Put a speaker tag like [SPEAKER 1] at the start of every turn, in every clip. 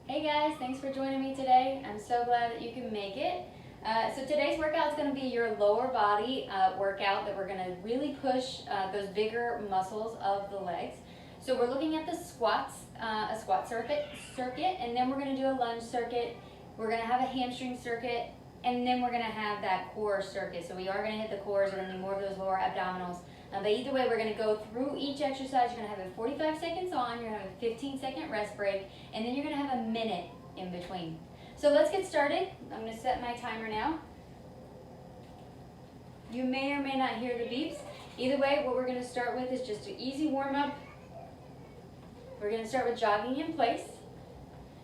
[SPEAKER 1] Hey guys, thanks for joining me today. I'm so glad that you can make it. So today's workout is going to be your lower body workout that we're going to really push those bigger muscles of the legs. So we're looking at the squats, a squat circuit, and then we're going to do a lunge circuit. We're going to have a hamstring circuit, and then we're going to have that core circuit. So we are going to hit the cores. We're going to do more of those lower abdominals. But either way, we're going to go through each exercise. You're going to have it 45 seconds on, you're going to have a 15-second rest break, and then you're going to have a minute in between. So let's get started. I'm going to set my timer now. You may or may not hear the beeps. Either way, what we're going to start with is just an easy warm-up. We're going to start with jogging in place.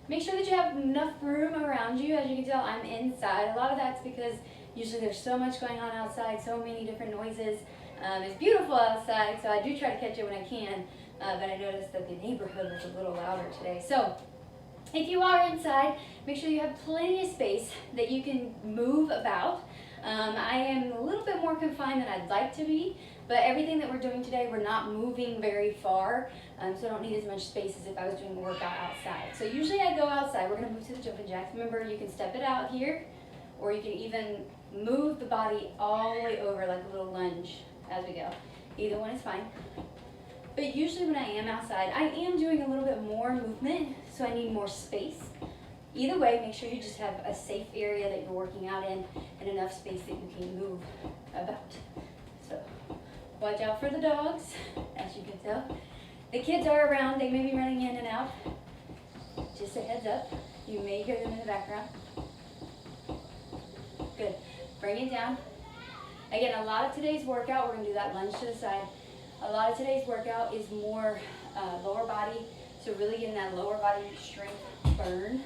[SPEAKER 1] Make sure that you have enough room around you. As you can tell, I'm inside. A lot of that's because usually there's so much going on outside, so many different noises. It's beautiful outside, so I do try to catch it when I can, but I noticed that the neighborhood was a little louder today. So if you are inside, make sure you have plenty of space that you can move about. I am a little bit more confined than I'd like to be, but everything that we're doing today, we're not moving very far, so I don't need as much space as if I was doing a workout outside. So usually I go outside. We're going to move to the jumping jacks. Remember, you can step it out here, or you can even move the body all the way over like a little lunge as we go. Either one is fine. But usually when I am outside, I am doing a little bit more movement, so I need more space. Either way, make sure you just have a safe area that you're working out in and enough space that you can move about. So watch out for the dogs, as you can tell. The kids are around, they may be running in and out. Just a heads up, you may hear them in the background. Good, bring it down. Again, a lot of today's workout, we're going to do that lunge to the side. A lot of today's workout is more lower body, so really getting that lower body strength burn.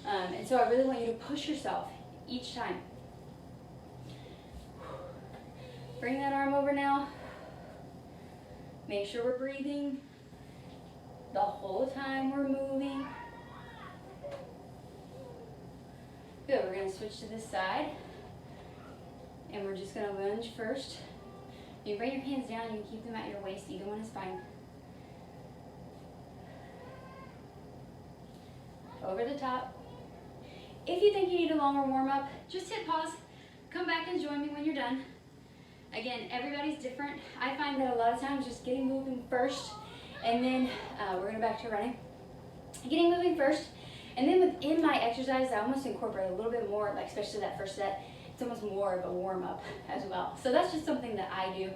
[SPEAKER 1] And so I really want you to push yourself each time. Bring that arm over now. Make sure we're breathing the whole time we're moving. Good, we're going to switch to this side. And we're just going to lunge first. You bring your hands down, you can keep them at your waist, either one is fine. Over the top. If you think you need a longer warm-up, just hit pause, come back and join me when you're done. Again, everybody's different. I find that a lot of times just getting moving first, and then we're going to back to running. Getting moving first, and then within my exercise, I almost incorporate a little bit more, like especially that first set. It's almost more of a warm-up as well. So that's just something that I do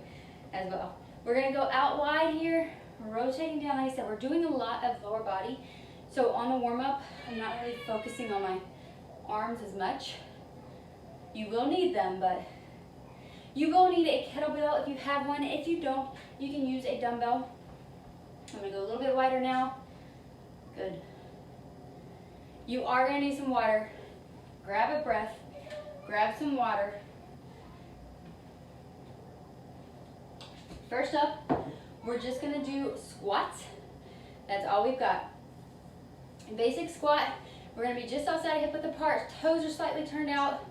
[SPEAKER 1] as well. We're going to go out wide here, rotating down. Like I said, we're doing a lot of lower body. So on the warm-up, I'm not really focusing on my arms as much. You will need them, but you will need a kettlebell if you have one. If you don't, you can use a dumbbell. I'm going to go a little bit wider now. Good. You are going to need some water. Grab a breath. Grab some water. First up, we're just going to do squats. That's all we've got. Basic squat, we're going to be just outside hip width apart. Toes are slightly turned out,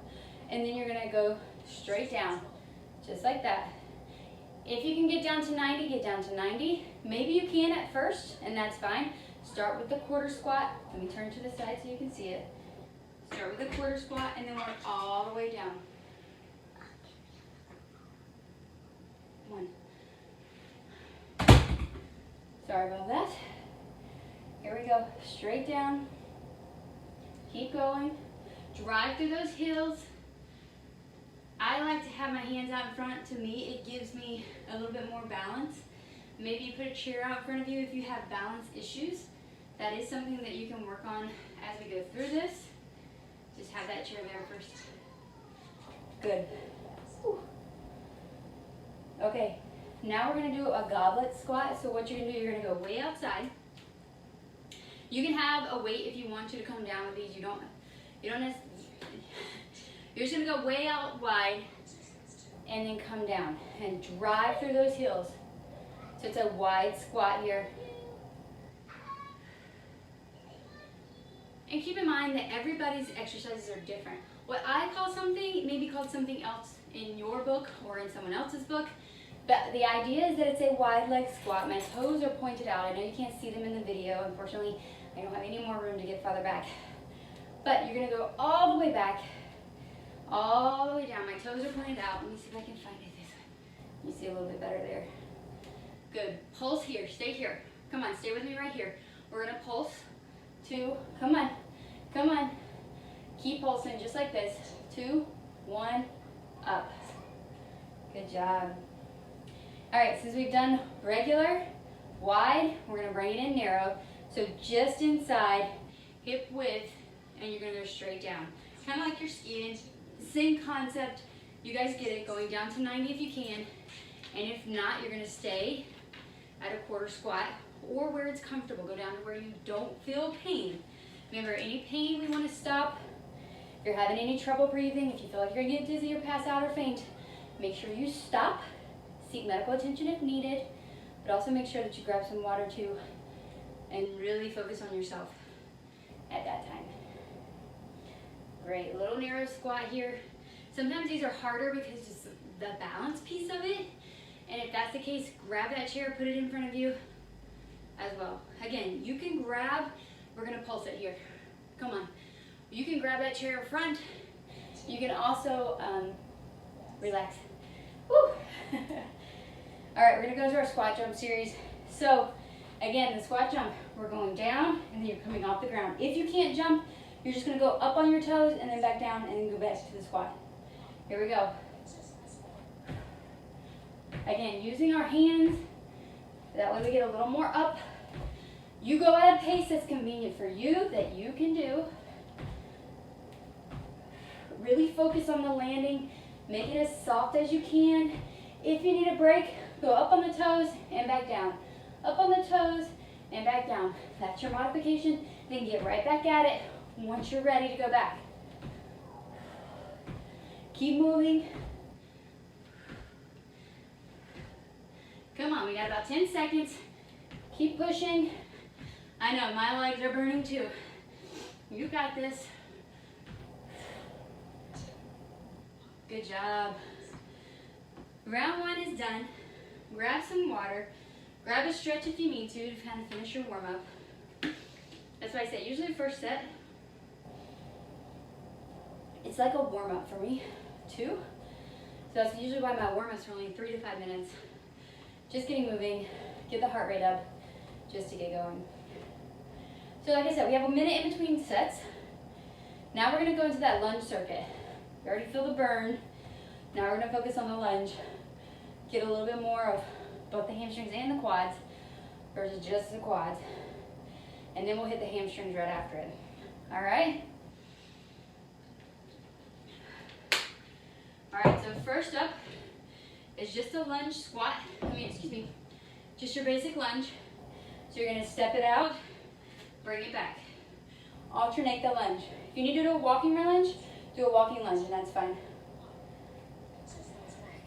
[SPEAKER 1] and then you're going to go straight down, just like that. If you can get down to 90, get down to 90. Maybe you can at first, and that's fine. Start with the quarter squat. Let me turn to the side so you can see it. Start with a quarter squat and then work all the way down. 1. Sorry about that. Here we go. Straight down. Keep going. Drive through those heels. I like to have my hands out in front. To me, it gives me a little bit more balance. Maybe you put a chair out in front of you if you have balance issues. That is something that you can work on as we go through this. Just have that chair there first. Good. Whew. Okay, now we're going to do a goblet squat. So what you're going to do, you're going to go way outside. You can have a weight if you want to come down with these. You don't necessarily, you're just going to go way out wide and then come down and drive through those heels. So it's a wide squat here. And keep in mind that everybody's exercises are different. What I call something may be called something else in your book or in someone else's book. But the idea is that it's a wide leg squat. My toes are pointed out. I know you can't see them in the video. Unfortunately, I don't have any more room to get farther back. But you're gonna go all the way back, all the way down. My toes are pointed out. Let me see if I can find it this way. You see a little bit better there. Good. Pulse here. Stay here. Come on, stay with me right here. We're gonna pulse. 2. Come on. Come on. Keep pulsing just like this. 2, 1, up. Good job. All right, since we've done regular, wide, we're gonna bring it in narrow. So just inside, hip width, and you're gonna go straight down. Kind of like you're skiing. Same concept. You guys get it. Going down to 90 if you can. And if not, you're gonna stay at a quarter squat or where it's comfortable. Go down to where you don't feel pain. Remember, any pain we want to stop. If you're having any trouble breathing, if you feel like you're gonna get dizzy or pass out or faint, make sure you stop. Seek medical attention if needed, but also make sure that you grab some water too and really focus on yourself at that time. Great, little narrow squat here. Sometimes these are harder because it's the balance piece of it. And if that's the case, grab that chair, put it in front of you as well. Again, you can grab, we're gonna pulse it here. Come on. You can grab that chair in front. You can also relax. Woo! All right, we're gonna go to our squat jump series. So again, the squat jump, we're going down and then you're coming off the ground. If you can't jump, you're just gonna go up on your toes and then back down and then go back to the squat. Here we go. Again, using our hands, that way we get a little more up. You go at a pace that's convenient for you, that you can do. Really focus on the landing. Make it as soft as you can. If you need a break, go up on the toes and back down. Up on the toes and back down. That's your modification. Then get right back at it once you're ready to go back. Keep moving. Come on, we got about 10 seconds. Keep pushing. I know, my legs are burning too. You got this. Good job. Round 1 is done. Grab some water. Grab a stretch if you need to kind of finish your warm-up. That's why I say usually first set, it's like a warm-up for me too. So that's usually why my warm-ups are only 3 to 5 minutes. Just getting moving, get the heart rate up just to get going. So like I said, we have a minute in between sets. Now we're gonna go into that lunge circuit. You already feel the burn. Now we're gonna focus on the lunge. Get a little bit more of both the hamstrings and the quads versus just the quads. And then we'll hit the hamstrings right after it. All right? All right, so first up is just a lunge squat. Just your basic lunge. So you're gonna step it out, bring it back. Alternate the lunge. If you need to do a walking lunge, do a walking lunge, and that's fine.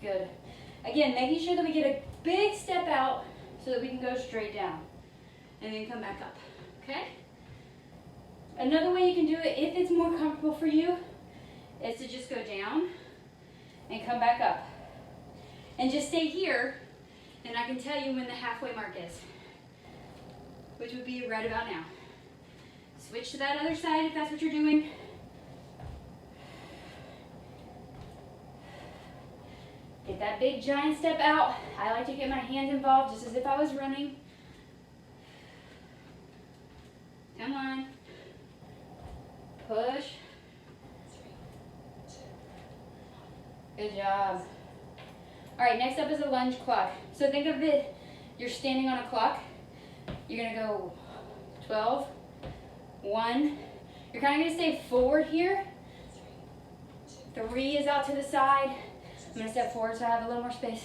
[SPEAKER 1] Good. Again, making sure that we get a big step out so that we can go straight down. And then come back up, okay? Another way you can do it, if it's more comfortable for you, is to just go down and come back up. And just stay here, and I can tell you when the halfway mark is, which would be right about now. Switch to that other side if that's what you're doing. Get that big giant step out. I like to get my hands involved just as if I was running. Come on. Push. Good job. All right, next up is a lunge clock. So think of it, you're standing on a clock. You're gonna go 12, 1. You're kind of gonna stay forward here. 3 is out to the side. I'm gonna step forward so I have a little more space.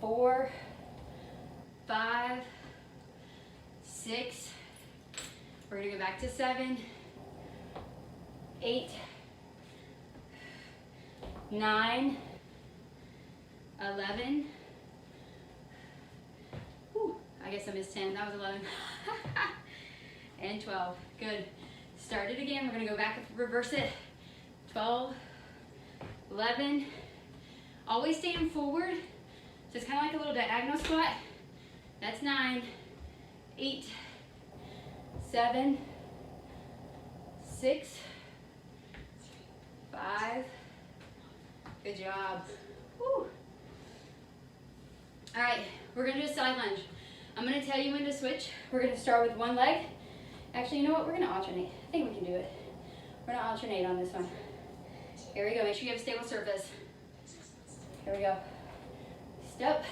[SPEAKER 1] 4, 5, 6. We're gonna go back to 7, 8, 9, 11. Whew, I guess I missed 10. That was 11. And 12. Good. Start it again. We're gonna go back and reverse it. 12, 11. Always stand forward So it's kind of like a little diagonal squat. That's 9, 8, 7, 6, 5. Good job. Woo. All right, we're gonna do a side lunge. I'm gonna tell you when to switch. We're gonna start with one leg. Actually, you know what? We're gonna alternate. I think we can do it. We're gonna alternate on this one. Here we go. Make sure you have a stable surface. Here we go. Step.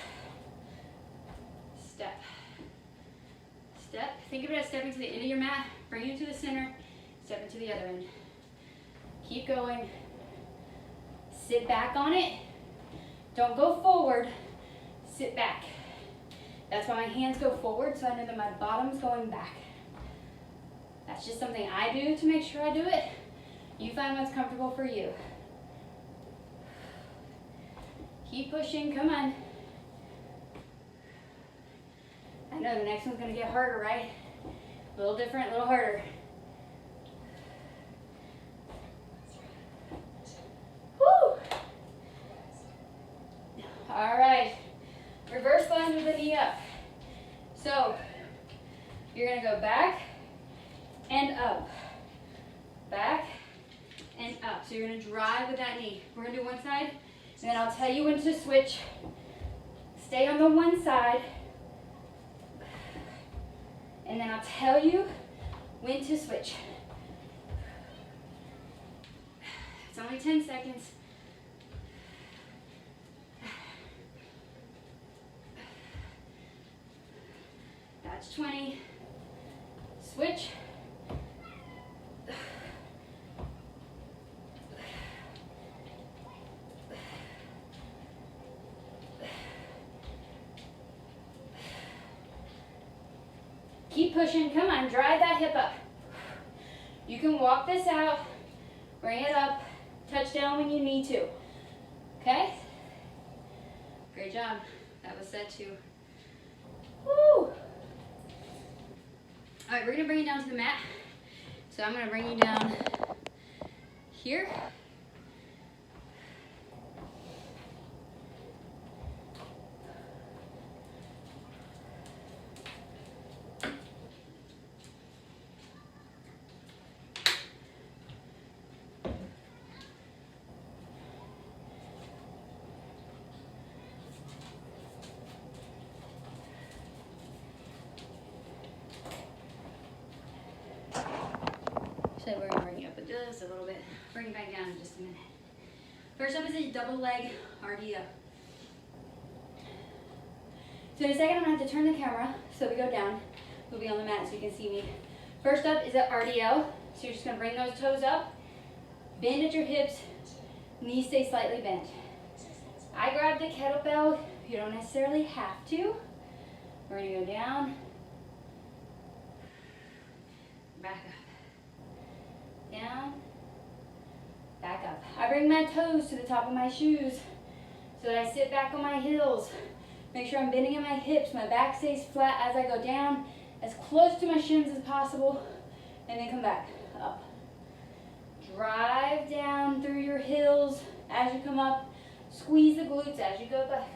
[SPEAKER 1] Step. Step. Think of it as stepping to the end of your mat. Bring it to the center. Step into the other end. Keep going. Sit back on it. Don't go forward. Sit back. That's why my hands go forward, so I know that my bottom's going back. That's just something I do to make sure I do it. You find what's comfortable for you. Keep pushing, come on. I know the next one's gonna get harder, right? A little different, a little harder. Woo! All right, reverse lunge with the knee up. So, you're gonna go back and up. Back and up. So you're gonna drive with that knee. We're gonna do one side, and then I'll tell you when to switch. Stay on the one side, and then I'll tell you when to switch. It's only 10 seconds. That's 20. Switch. Keep pushing, come on, drive that hip up. You can walk this out, bring it up, touch down when you need to, okay? Great job, that was set 2. Woo! All right, we're gonna bring it down to the mat. So I'm gonna bring you down here. So we're gonna bring you up just a little bit. Bring it back down in just a minute. First up is a double leg RDO. So in a second, I'm gonna have to turn the camera so we go down. We'll be on the mat so you can see me. First up is an RDO. So you're just gonna bring those toes up, bend at your hips, knees stay slightly bent. I grab the kettlebell. You don't necessarily have to. We're gonna go down, back up. Down, back up. I bring my toes to the top of my shoes so that I sit back on my heels. Make sure I'm bending in my hips. My back stays flat as I go down, as close to my shins as possible, and then come back up. Drive down through your heels as you come up. Squeeze the glutes as you go back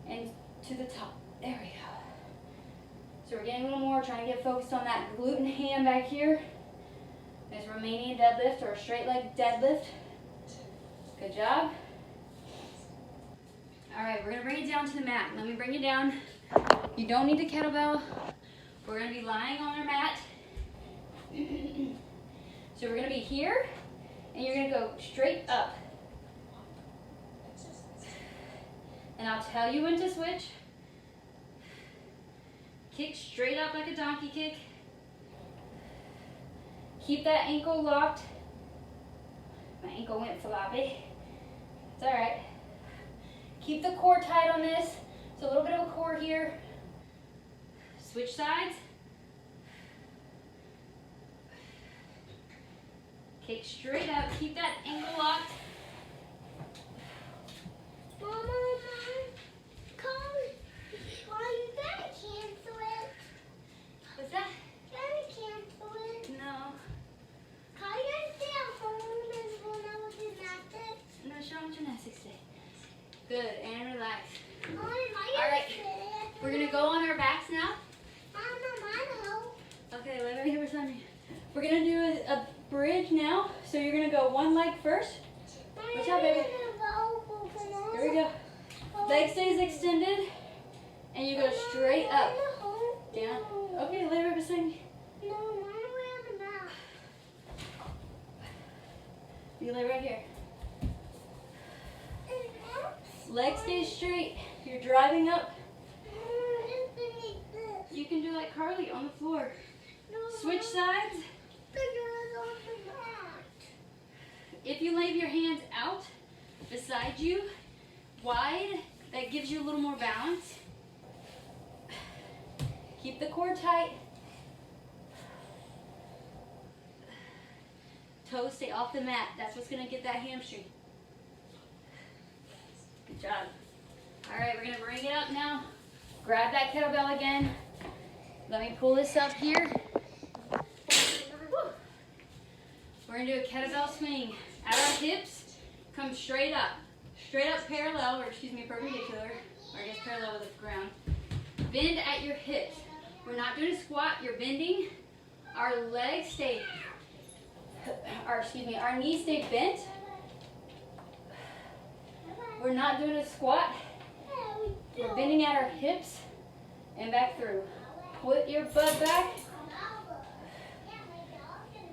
[SPEAKER 1] and to the top. There we go. So we're getting a little more, trying to get focused on that glute and ham back here. There's Romanian deadlift or a straight leg deadlift. Good job. All right, we're gonna bring it down to the mat. Let me bring you down. You don't need the kettlebell. We're gonna be lying on our mat. So we're gonna be here, and you're gonna go straight up. And I'll tell you when to switch. Kick straight up like a donkey kick. Keep that ankle locked. My ankle went floppy. It's all right. Keep the core tight on this. So a little bit of a core here. Switch sides. Kick straight up. Keep that ankle locked.
[SPEAKER 2] Mama, come. Why you gotta cancel it?
[SPEAKER 1] What's that?
[SPEAKER 2] Gotta cancel it.
[SPEAKER 1] No.
[SPEAKER 2] Call your down for when I was gymnastics.
[SPEAKER 1] No, show them gymnastics day. Good, and relax.
[SPEAKER 2] I
[SPEAKER 1] We're gonna do a bridge now. So you're gonna go one leg first. Watch out, baby. Here we go. Leg stays extended, and you go straight up, down. Okay, lay right beside me. You lay right here. Leg stays straight. You're driving up. You can do like Carly on the floor. Switch sides. If you leave your hands out beside you, wide, that gives you a little more balance. Keep the core tight. Toes stay off the mat. That's what's going to get that hamstring. Good job. All right, we're going to bring it up now. Grab that kettlebell again. Let me pull this up here. Woo. We're going to do a kettlebell swing. At our hips, come straight up. Straight up parallel, or excuse me, perpendicular, or I guess parallel with the ground. Bend at your hips. We're not doing a squat, you're bending. Our legs stay, our knees stay bent. We're not doing a squat. We're bending at our hips and back through. Put your butt back.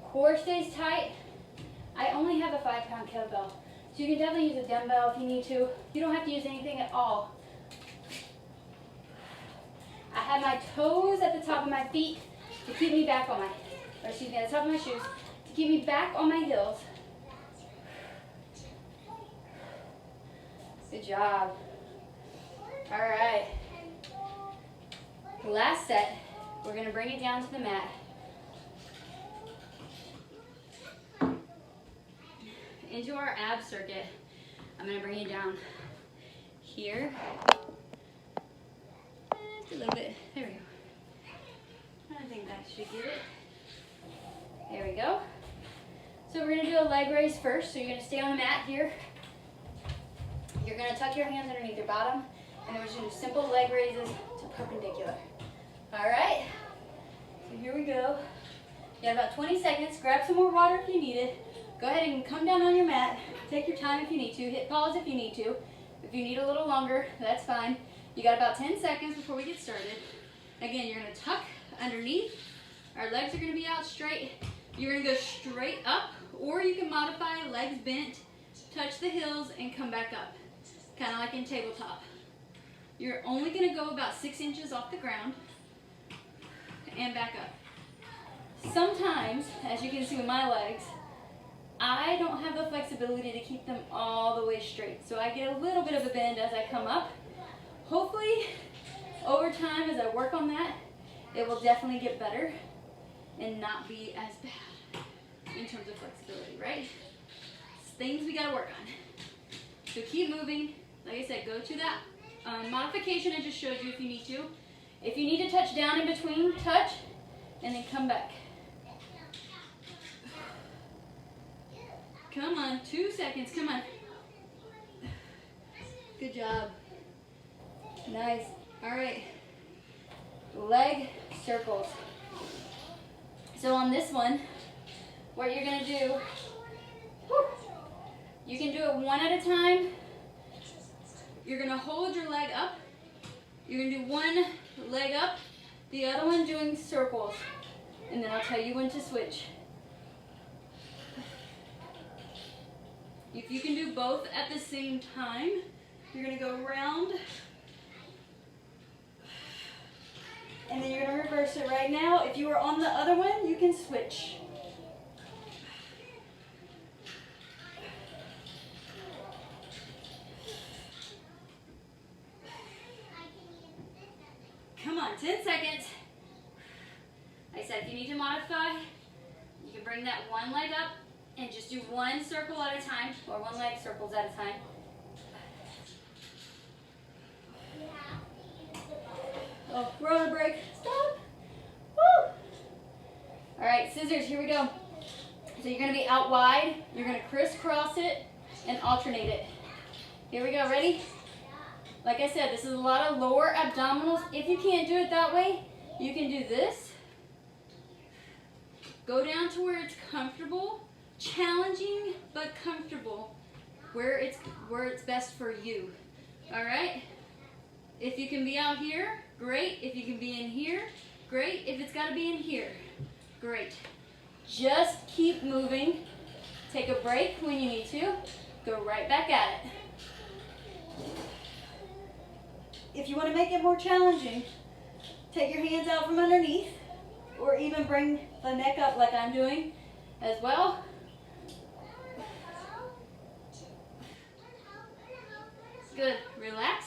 [SPEAKER 1] Core stays tight. I only have a 5-pound kettlebell, so you can definitely use a dumbbell if you need to. You don't have to use anything at all. I have my toes at the top of my feet to keep me back on my, or excuse me, at the top of my shoes to keep me back on my heels. Good job. All right. Last set, we're going to bring it down to the mat. Into our ab circuit. I'm going to bring it down here. Just a little bit. There we go. I think that should get it. There we go. So we're going to do a leg raise first. So you're going to stay on the mat here. You're going to tuck your hands underneath your bottom. And then we're just going to do simple leg raises to perpendicular. All right. So here we go. You have about 20 seconds. Grab some more water if you need it. Go ahead and come down on your mat. Take your time if you need to. Hit pause if you need to. If you need a little longer, that's fine. You got about 10 seconds before we get started. Again, you're going to tuck underneath. Our legs are going to be out straight. You're going to go straight up, or you can modify legs bent, touch the heels, and come back up. Kind of like in tabletop. You're only going to go about 6 inches off the ground and back up. Sometimes, as you can see with my legs, I don't have the flexibility to keep them all the way straight. So I get a little bit of a bend as I come up. Hopefully, over time, as I work on that, it will definitely get better and not be as bad in terms of flexibility, right? It's things we gotta work on. So keep moving. Like I said, go to that modification I just showed you if you need to. If you need to touch down in between, touch, and then come back. Come on, 2 seconds, come on. Good job. Nice. All right. Leg circles. So on this one, what you're gonna do, you can do it one at a time. You're gonna hold your leg up. You're gonna do one leg up, the other one doing circles. And then I'll tell you when to switch. If you can do both at the same time, you're gonna go around. And then you're gonna reverse it right now. If you were on the other one, you can switch. Come on, 10 seconds. Like I said, if you need to modify, you can bring that one leg up and just do one circle at a time, or one leg circles at a time. Oh, we're on a break. Stop. Woo! All right, scissors, here we go. So you're gonna be out wide, you're gonna crisscross it and alternate it. Here we go, ready? Like I said, this is a lot of lower abdominals. If you can't do it that way, you can do this. Go down to where it's comfortable, challenging but comfortable, where it's best for you. All right? If you can be out here, great. If you can be in here, great. If it's got to be in here, great. Just keep moving. Take a break when you need to. Go right back at it. If you want to make it more challenging, take your hands out from underneath, or even bring the neck up like I'm doing as well. Good. Relax.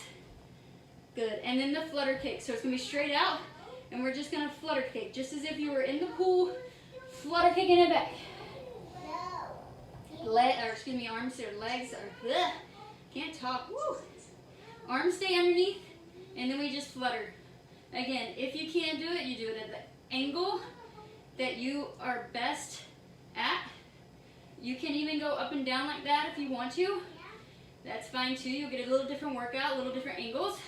[SPEAKER 1] Good. And then the flutter kick. So it's going to be straight out, and we're just going to flutter kick, just as if you were in the pool, flutter kicking it back. Arms or legs are, can't talk. Woo. Arms stay underneath, and then we just flutter. Again, if you can't do it, you do it at the angle that you are best at. You can even go up and down like that if you want to. That's fine too. You'll get a little different workout, a little different angles.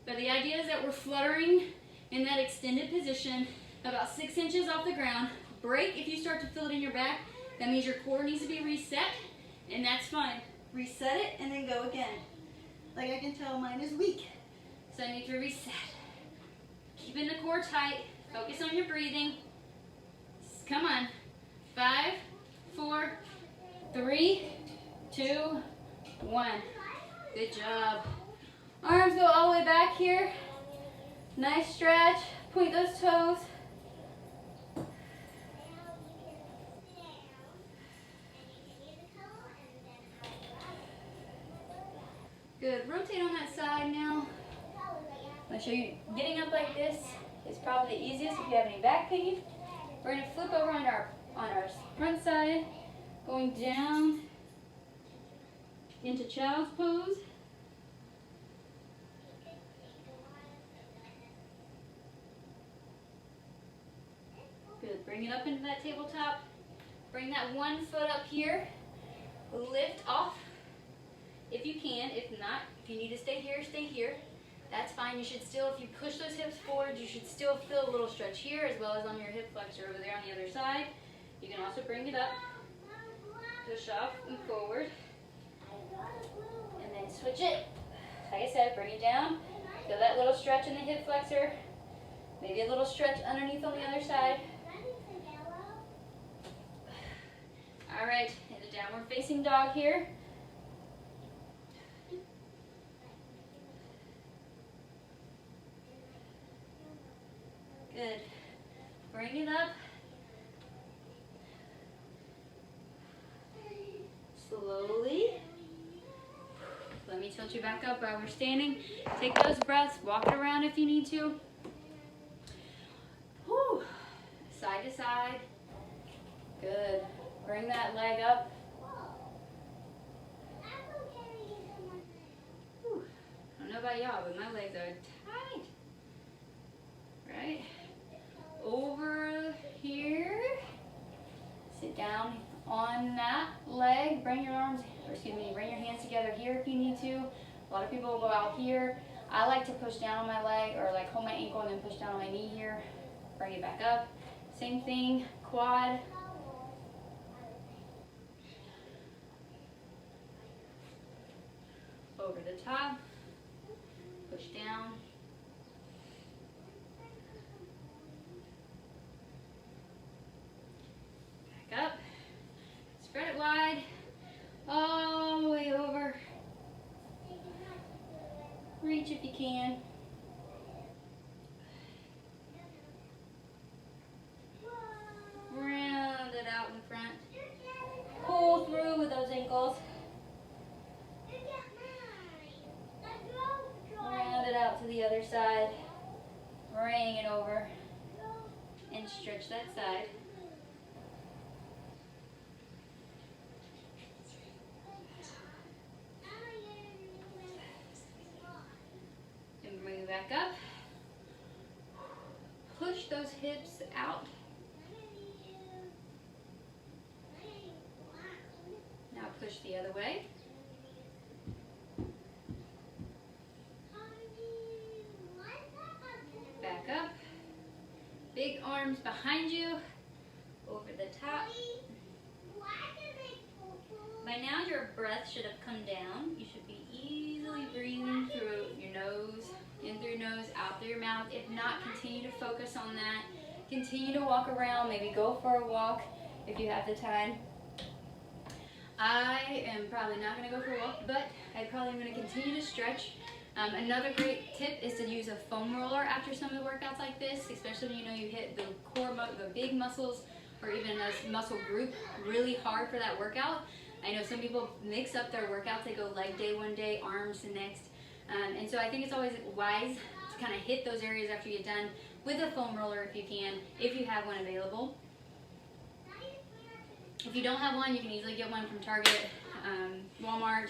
[SPEAKER 1] But the idea is that we're fluttering in that extended position, about 6 inches off the ground. Break if you start to feel it in your back. That means your core needs to be reset, and that's fine. Reset it and then go again. Like I can tell mine is weak, so I need to reset. Keeping the core tight. Focus on your breathing. Come on. 5, 4, 3, 2, 1. Good job. Arms go all the way back here. Nice stretch. Point those toes. Good. Rotate on that side now. I'm going to show you getting up like this is probably the easiest if you have any back pain. We're going to flip over on our front side, going down into child's pose. Good. Bring it up into that tabletop. Bring that one foot up here. Lift off if you can. If not, if you need to stay here, stay here. That's fine. You should still, if you push those hips forward, you should still feel a little stretch here as well as on your hip flexor over there on the other side. You can also bring it up, push off and forward, and then switch it. Like I said, bring it down. Feel that little stretch in the hip flexor. Maybe a little stretch underneath on the other side. All right, in the downward facing dog here. Good. Bring it up. Slowly. Let me tilt you back up while we're standing. Take those breaths. Walk it around if you need to. Whew. Side to side. Good. Bring that leg up. Whew. I don't know about y'all, but my legs are tight. Right? Over here. Sit down on that leg. Bring your arms, bring your hands together here if you need to. A lot of people will go out here. I like to push down on my leg or like hold my ankle and then push down on my knee here. Bring it back up. Same thing, quad. Over the top. Push down. Back up. Spread it wide. All the way over. Reach if you can. Round it out in front. Pull through with those ankles. Round it out to the other side. Bring it over. And stretch that side. And bring it back up. Push those hips out. Now push the other way. Back up. Big arms behind you.
[SPEAKER 3] over the top. By now your breath should have come down. You should be easily breathing through your nose, in through your nose, out through your mouth. If not, continue to focus on that. Continue to walk around, maybe go for a walk if you have the time. I am probably not going to go for a walk, but I probably am going to continue to stretch. Another great tip is to use a foam roller after some of the workouts like this, especially when you know you hit the core, the big muscles, or even a muscle group really hard for that workout. I know some people mix up their workouts. They go leg day one day, arms the next. And so I think it's always wise to kind of hit those areas after you get done with a foam roller if you can, if you have one available. If you don't have one, you can easily get one from Target, Walmart,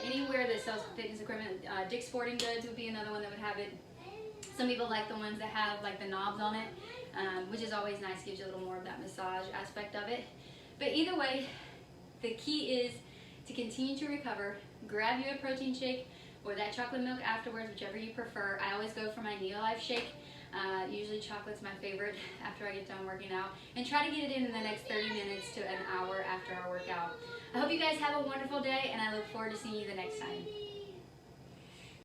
[SPEAKER 3] anywhere that sells fitness equipment. Dick's Sporting Goods would be another one that would have it. Some people like the ones that have like the knobs on it, which is always nice, gives you a little more of that massage aspect of it. But either way, the key is to continue to recover. Grab you a protein shake or that chocolate milk afterwards, whichever you prefer. I always go for my Neolife shake. Usually chocolate's my favorite after I get done working out. And try to get it in the next 30 minutes to an hour after our workout. I hope you guys have a wonderful day, and I look forward to seeing you the next time.